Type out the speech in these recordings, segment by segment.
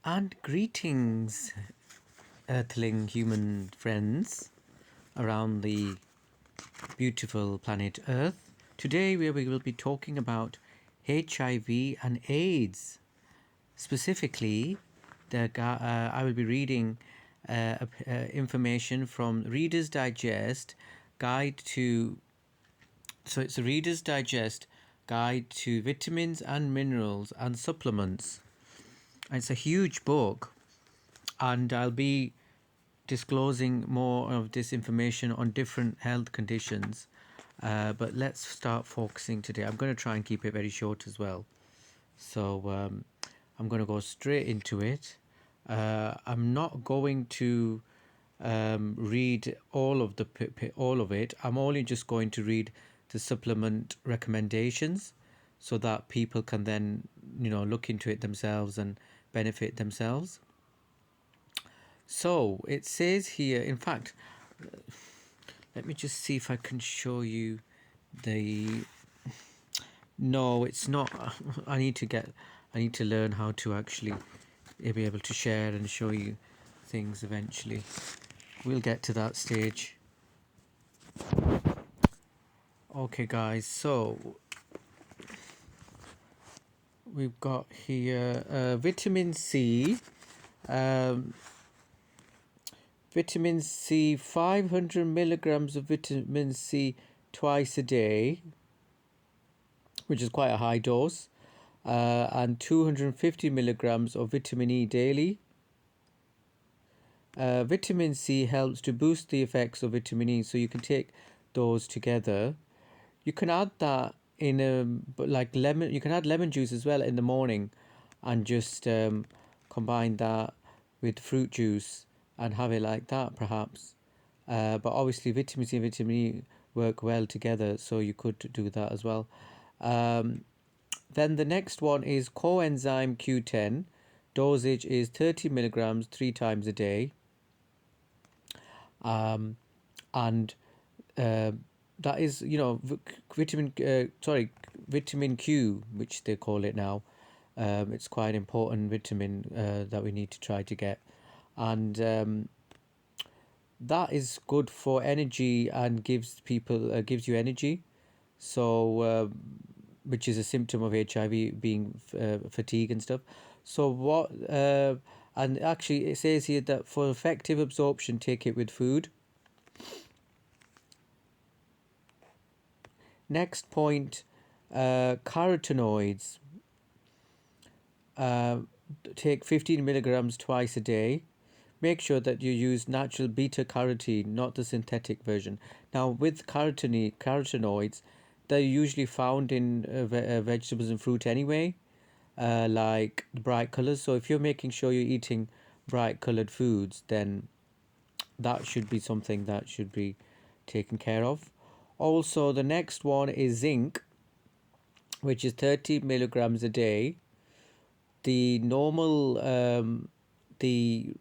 And greetings, Earthling human friends around the beautiful planet Earth. Today we will be talking about HIV and AIDS. Specifically, I will be reading information from Reader's Digest Guide to. So it's a Reader's Digest Guide to Vitamins and Minerals and Supplements. It's a huge book, and I'll be disclosing more of this information on different health conditions. But let's start focusing today. I'm going to try and keep it very short as well. So I'm going to go straight into it. I'm not going to read all of it. I'm only just going to read the supplement recommendations, so that people can then look into it themselves and benefit themselves. So it says here, in fact, let me just see if I can show you the. No, it's not. I need to learn how to actually be able to share and show you things eventually. We'll get to that stage. Okay, guys, so we've got here vitamin C. Vitamin C, 500 milligrams of vitamin C twice a day, which is quite a high dose, and 250 milligrams of vitamin E daily. Vitamin C helps to boost the effects of vitamin E, so you can take those together. You can add that in like lemon. You can add lemon juice as well in the morning, and just combine that with fruit juice and have it like that, perhaps. But obviously, vitamin C and vitamin E work well together, so you could do that as well. Then the next one is coenzyme Q10. Dosage is 30 milligrams 3 times a day. And that is, vitamin Q, which they call it now. It's quite an important vitamin that we need to try to get. And that is good for energy and gives you energy. So, which is a symptom of HIV, being fatigue and stuff. So and actually it says here that for effective absorption, take it with food. Next point, carotenoids. Take 15 milligrams twice a day. Make sure that you use natural beta carotene, not the synthetic version. Now, with carotenoids, they're usually found in vegetables and fruit anyway, like bright colors. So if you're making sure you're eating bright colored foods, then that should be something that should be taken care of. Also, the next one is zinc, which is 30 milligrams a day. The the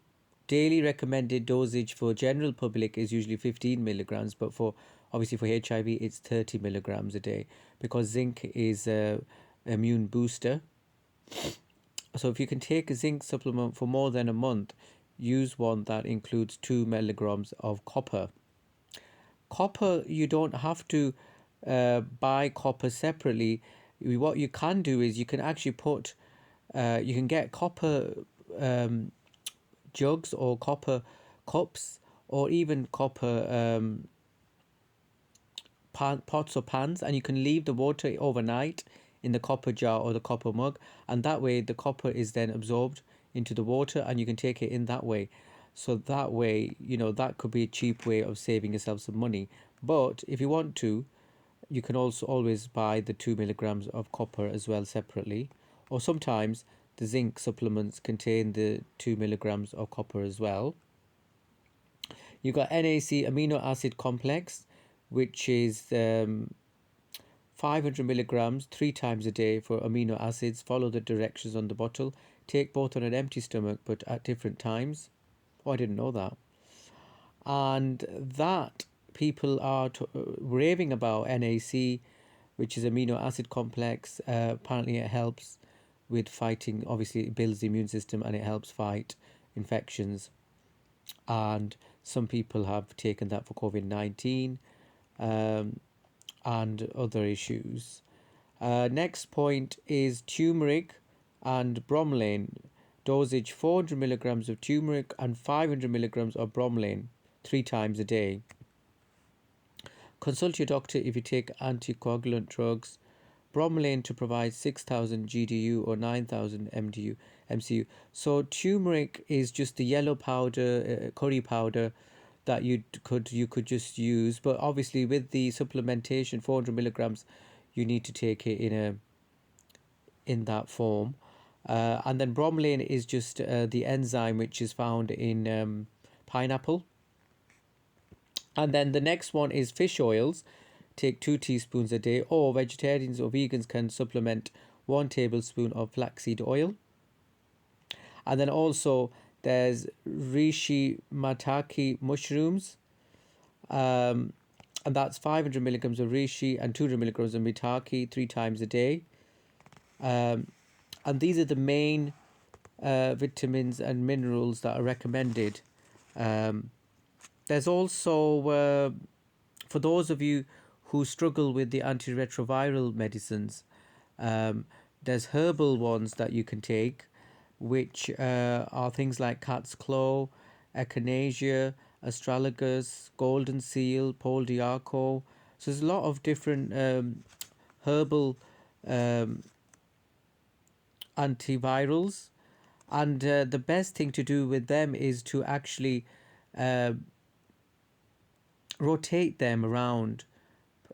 daily recommended dosage for general public is usually 15 milligrams, but for obviously for HIV it's 30 milligrams a day, because zinc is a immune booster. So if you can take a zinc supplement for more than a month, use one that includes 2 milligrams of copper. Copper, you don't have to buy copper separately. What you can do is you can actually you can get copper jugs or copper cups, or even copper pots or pans, and you can leave the water overnight in the copper jar or the copper mug, and that way the copper is then absorbed into the water and you can take it in that way. So that way, that could be a cheap way of saving yourself some money. But if you want to, you can also always buy the 2 milligrams of copper as well separately, or sometimes the zinc supplements contain the 2 milligrams of copper as well. You got NAC amino acid complex, which is 500 milligrams 3 times a day for amino acids. Follow the directions on the bottle. Take both on an empty stomach, but at different times. Oh, I didn't know that. And that people are raving about NAC, which is amino acid complex. Apparently, it helps with fighting. Obviously, it builds the immune system and it helps fight infections. And some people have taken that for COVID-19 um, and other issues. Next point is turmeric and bromelain. Dosage 400 milligrams of turmeric and 500 milligrams of bromelain 3 times a day. Consult your doctor if you take anticoagulant drugs. Bromelain to provide 6,000 GDU or 9,000 MCU. So turmeric is just the yellow powder, curry powder that you could just use. But obviously with the supplementation, 400 milligrams, you need to take it in that form. And then bromelain is just the enzyme which is found in pineapple. And then the next one is fish oils. Take 2 teaspoons a day, or vegetarians or vegans can supplement 1 tablespoon of flaxseed oil. And then also there's reishi mataki mushrooms, and that's 500 milligrams of reishi and 200 milligrams of maitake 3 times a day. And these are the main vitamins and minerals that are recommended. Um, there's also for those of you who struggle with the antiretroviral medicines, there's herbal ones that you can take, which are things like cat's claw, echinacea, astragalus, golden seal, Paul Diaco. So there's a lot of different herbal um, antivirals, and the best thing to do with them is to actually uh, rotate them around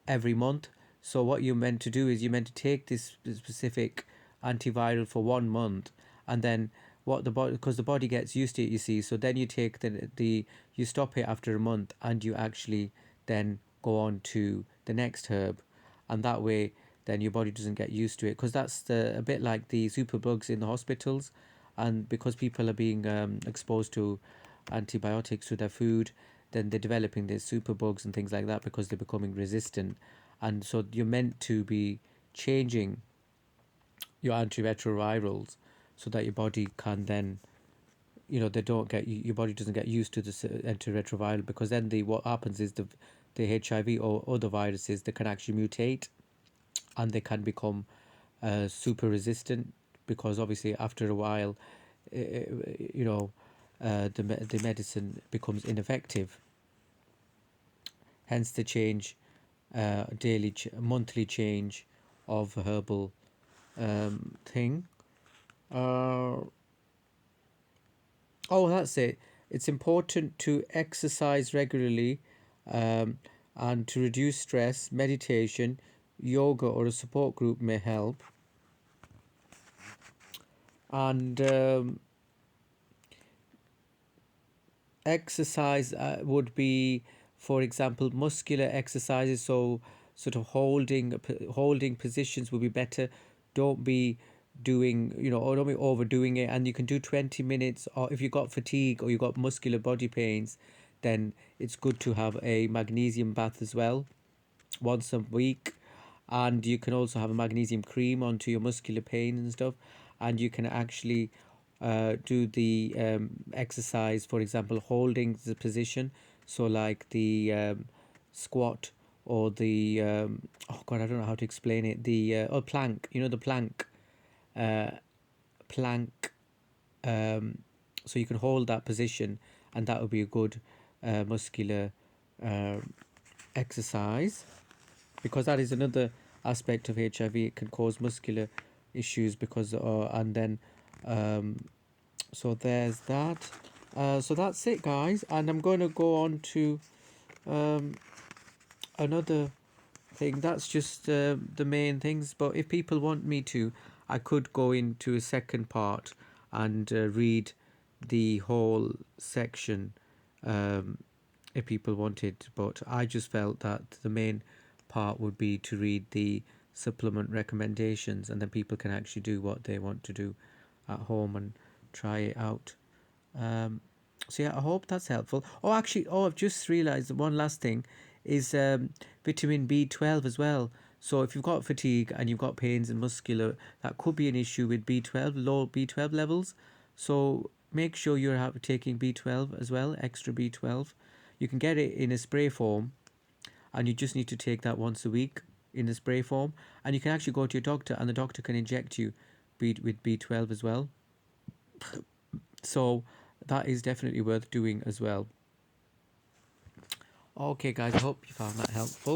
every month. So what you're meant to do is you're meant to take this specific antiviral for 1 month, and then what the body, because the body gets used to it, you see. So then you take the you stop it after a month, and you actually then go on to the next herb, and that way then your body doesn't get used to it, because that's a bit like the superbugs in the hospitals, and because people are being exposed to antibiotics through their food, then they're developing these superbugs and things like that because they're becoming resistant. And so you're meant to be changing your antiretrovirals so that your body can then, they don't get, your body doesn't get used to this antiretroviral, because then what happens is the HIV or other viruses, they can actually mutate, and they can become super resistant, because obviously after a while, you know, the medicine becomes ineffective. Hence the change, monthly change of herbal thing. Uh, oh, that's it. It's important to exercise regularly, um, and to reduce stress. Meditation, yoga, or a support group may help. And exercise would be, for example, muscular exercises. So sort of holding positions would be better. Don't be doing, or don't be overdoing it. And you can do 20 minutes, or if you've got fatigue or you've got muscular body pains, then it's good to have a magnesium bath as well, once a week. And you can also have a magnesium cream onto your muscular pain and stuff. And you can actually do the exercise, for example, holding the position. So like the squat, or the oh god, I don't know how to explain it, the plank, the uh, plank. So you can hold that position, and that would be a good muscular uh, exercise, because that is another aspect of HIV. It can cause muscular issues, because and then so there's that. So that's it, guys, and I'm going to go on to um, another thing. That's just the main things, but if people want me to, I could go into a second part and read the whole section, um, if people wanted, but I just felt that the main part would be to read the supplement recommendations, and then people can actually do what they want to do at home and try it out. Um, so yeah, I hope that's helpful. Oh, actually, I've just realized that one last thing is vitamin B12 as well. So if you've got fatigue and you've got pains and muscular, that could be an issue with B12, low B12 levels. So make sure you're taking B12 as well, extra B12. You can get it in a spray form, and you just need to take that once a week in a spray form. And you can actually go to your doctor, and the doctor can inject you with B12 as well. So that is definitely worth doing as well. Okay, guys, I hope you found that helpful.